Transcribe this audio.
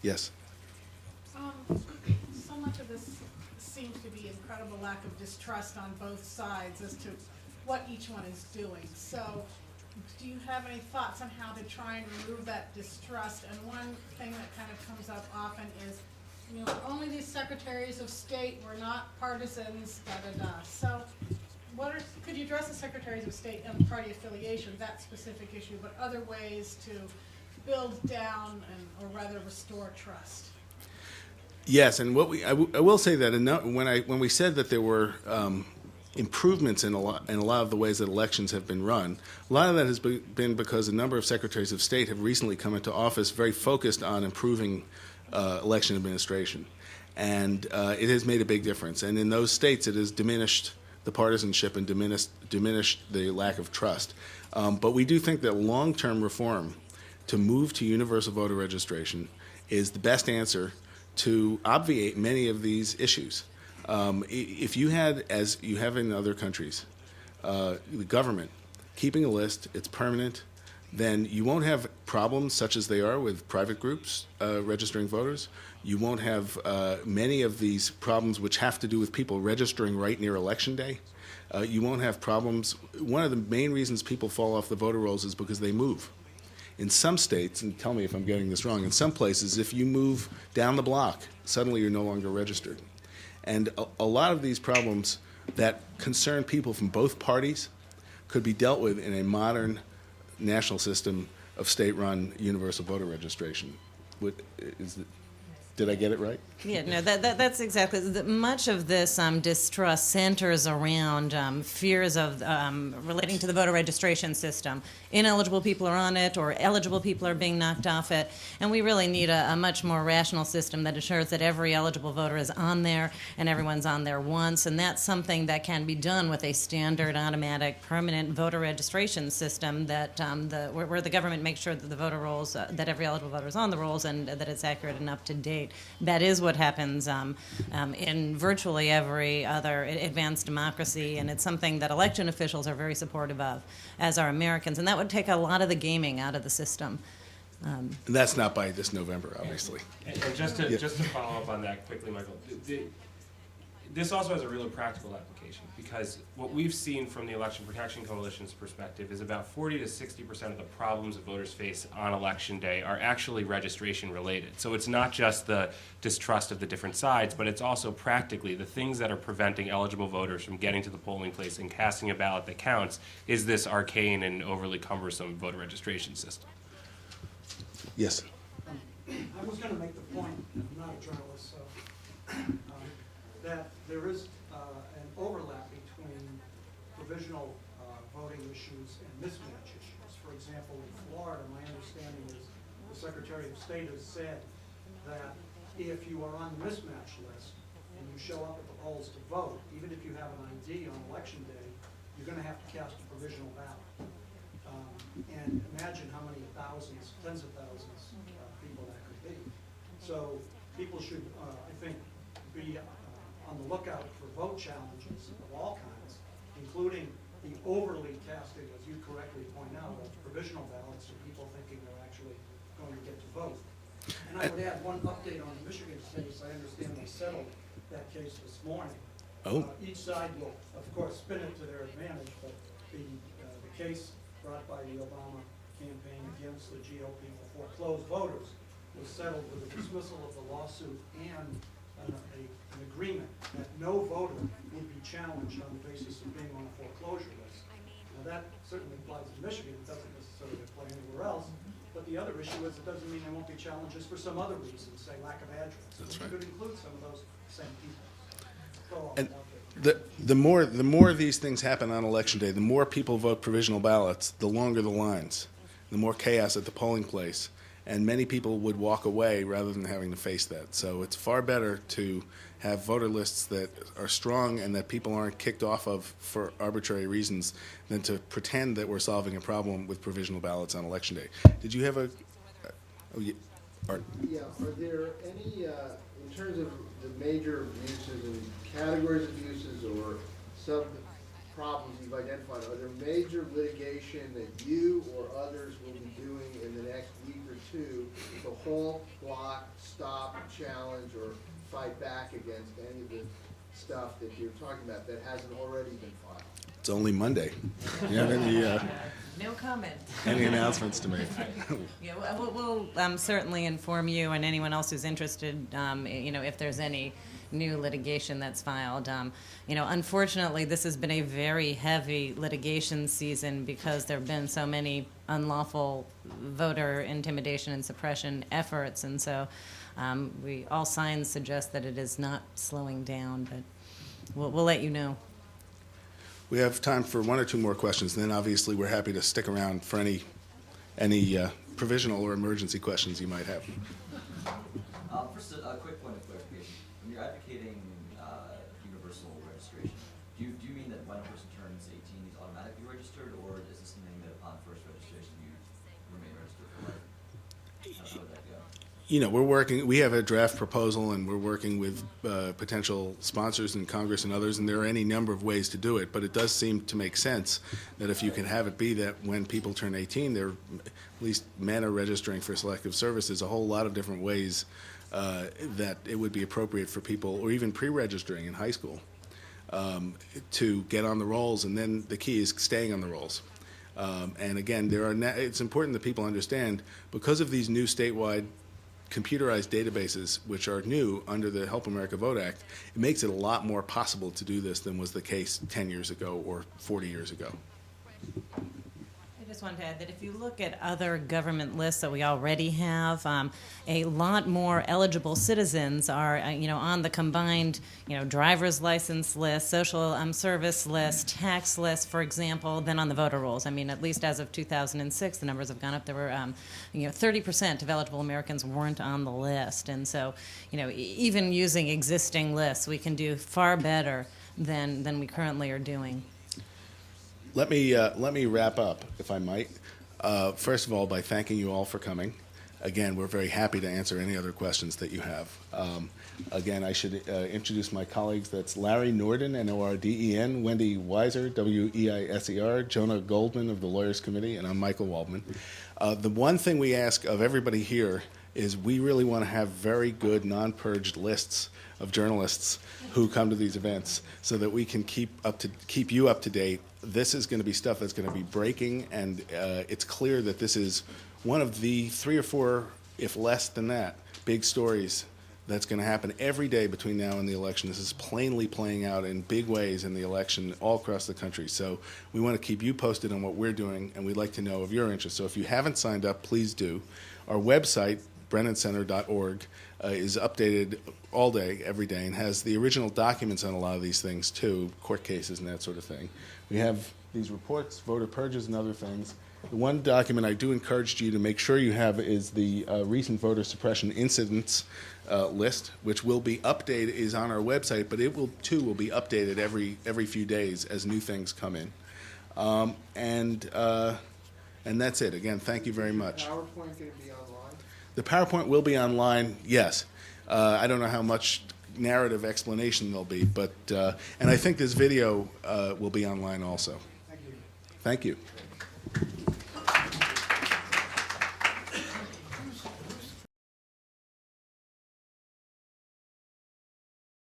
Yes. So much of this seems to be incredible lack of distrust on both sides as to what each one is doing. So do you have any thoughts on how to try and remove that distrust? And one thing that kind of comes up often is, you know, only these secretaries of state were not partisans, da-da-da. So could you address the secretaries of state and party affiliation, that specific issue, but other ways to build down or rather restore trust? Yes, and I will say that when we said that there were improvements in a lot of the ways that elections have been run, a lot of that has been because a number of secretaries of state have recently come into office very focused on improving election administration, and it has made a big difference. And in those states, it has diminished the partisanship and diminished the lack of trust. But we do think that long-term reform to move to universal voter registration is the best answer to obviate many of these issues. If you had, as you have in other countries, the government keeping a list, it's permanent, then you won't have problems such as they are with private groups registering voters. You won't have many of these problems which have to do with people registering right near Election Day. You won't have problems. One of the main reasons people fall off the voter rolls is because they move. In some states, and tell me if I'm getting this wrong, in some places, if you move down the block, suddenly you're no longer registered. And a lot of these problems that concern people from both parties could be dealt with in a modern national system of state-run universal voter registration. Did I get it right? Yeah, no, that's exactly. Much of this distrust centers around fears of relating to the voter registration system. Ineligible people are on it, or eligible people are being knocked off it, and we really need a much more rational system that ensures that every eligible voter is on there and everyone's on there once, and that's something that can be done with a standard, automatic, permanent voter registration system that where the government makes sure that the voter rolls, that every eligible voter is on the rolls, and that it's accurate and up to date. That is what happens in virtually every other advanced democracy, and it's something that election officials are very supportive of, as are Americans, and that would take a lot of the gaming out of the system. And that's not by this November, obviously. And just to follow up on that quickly, Michael, this also has a really practical application, because what we've seen from the Election Protection Coalition's perspective is about 40 to 60% of the problems that voters face on Election Day are actually registration related. So it's not just the distrust of the different sides, but it's also practically the things that are preventing eligible voters from getting to the polling place and casting a ballot that counts is this arcane and overly cumbersome voter registration system. Yes. I was going to make the point, I'm not a journalist, so that there is an overlap between provisional voting issues and mismatch issues. For example, in Florida, my understanding is the Secretary of State has said that if you are on the mismatch list and you show up at the polls to vote, even if you have an ID on Election Day, you're going to have to cast a provisional ballot. And imagine how many thousands, tens of thousands of people that could be. So people should, I think, be on the lookout for vote challenges of all kinds, including the overly casting, as you correctly point out, of provisional ballots of people thinking they're actually going to get to vote. And I would add one update on the Michigan case. I understand they settled that case this morning. Oh. Each side will, of course, spin it to their advantage, but the case brought by the Obama campaign against the GOP for foreclosed voters was settled with a dismissal of the lawsuit and an agreement that no voter would be challenged on the basis of being on a foreclosure list. Now that certainly applies to Michigan. It doesn't necessarily apply anywhere else. But the other issue is it doesn't mean there won't be challenges for some other reasons, say lack of address. That's right. It could include some of those same people. And the more these things happen on Election Day, the more people vote provisional ballots, the longer the lines, the more chaos at the polling place, and many people would walk away rather than having to face that. So it's far better to have voter lists that are strong and that people aren't kicked off of for arbitrary reasons than to pretend that we're solving a problem with provisional ballots on Election Day. Did you have a... Art? Yeah, are there any, in terms of the major abuses and categories of abuses or problems you've identified, are there major litigation that you or others will be doing in the next week or two to halt, block, stop, challenge, or fight back against any of the stuff that you're talking about that hasn't already been filed? It's only Monday. You have No comment. any announcements to make? Yeah, we'll certainly inform you and anyone else who's interested, if there's any new litigation that's filed. Unfortunately, this has been a very heavy litigation season because there have been so many unlawful voter intimidation and suppression efforts, and so all signs suggest that it is not slowing down, but we'll let you know. We have time for one or two more questions, and then obviously we're happy to stick around for any provisional or emergency questions you might have. First, a quick point of clarification. When you're advocating universal registration, do you mean that when a person turns 18, he's automatically registered, or is this something that upon first registration you remain registered for life? How would that go? We have a draft proposal, and we're working with potential sponsors in Congress and others, and there are any number of ways to do it, but it does seem to make sense that if you can have it be that when people turn 18, they're, at least men are registering for selective service. There's a whole lot of different ways that it would be appropriate for people, or even pre-registering in high school, to get on the rolls, and then the key is staying on the rolls. And again, it's important that people understand, because of these new statewide computerized databases, which are new under the Help America Vote Act, it makes it a lot more possible to do this than was the case 10 years ago or 40 years ago. I just wanted to add that if you look at other government lists that we already have, a lot more eligible citizens are, on the combined, driver's license list, social service list, tax list, for example, than on the voter rolls. I mean, at least as of 2006, the numbers have gone up. There were, 30% of eligible Americans weren't on the list, and so, even using existing lists, we can do far better than we currently are doing. Let me wrap up, if I might. First of all, by thanking you all for coming. Again, we're very happy to answer any other questions that you have. Again, I should introduce my colleagues. That's Larry Norden, N-O-R-D-E-N, Wendy Weiser, W-E-I-S-E-R, Jonah Goldman of the Lawyers Committee, and I'm Michael Waldman. The one thing we ask of everybody here is we really want to have very good non-purged lists of journalists who come to these events so that we can keep you up to date. This is going to be stuff that's going to be breaking, and it's clear that this is one of the 3 or 4, if less than that, big stories that's going to happen every day between now and the election. This is plainly playing out in big ways in the election all across the country. So we want to keep you posted on what we're doing, and we'd like to know of your interest. So if you haven't signed up, please do. Our website, BrennanCenter.org, is updated all day, every day, and has the original documents on a lot of these things too, court cases and that sort of thing. We have these reports, voter purges and other things. The one document I do encourage you to make sure you have is the recent voter suppression incidents list, which will be updated, is on our website, but it will be updated every few days as new things come in. And that's it. Again, thank you very much. Is the PowerPoint going to be online? The PowerPoint will be online, yes. I don't know how much narrative explanation there'll be, but and I think this video will be online also. Thank you. Thank you.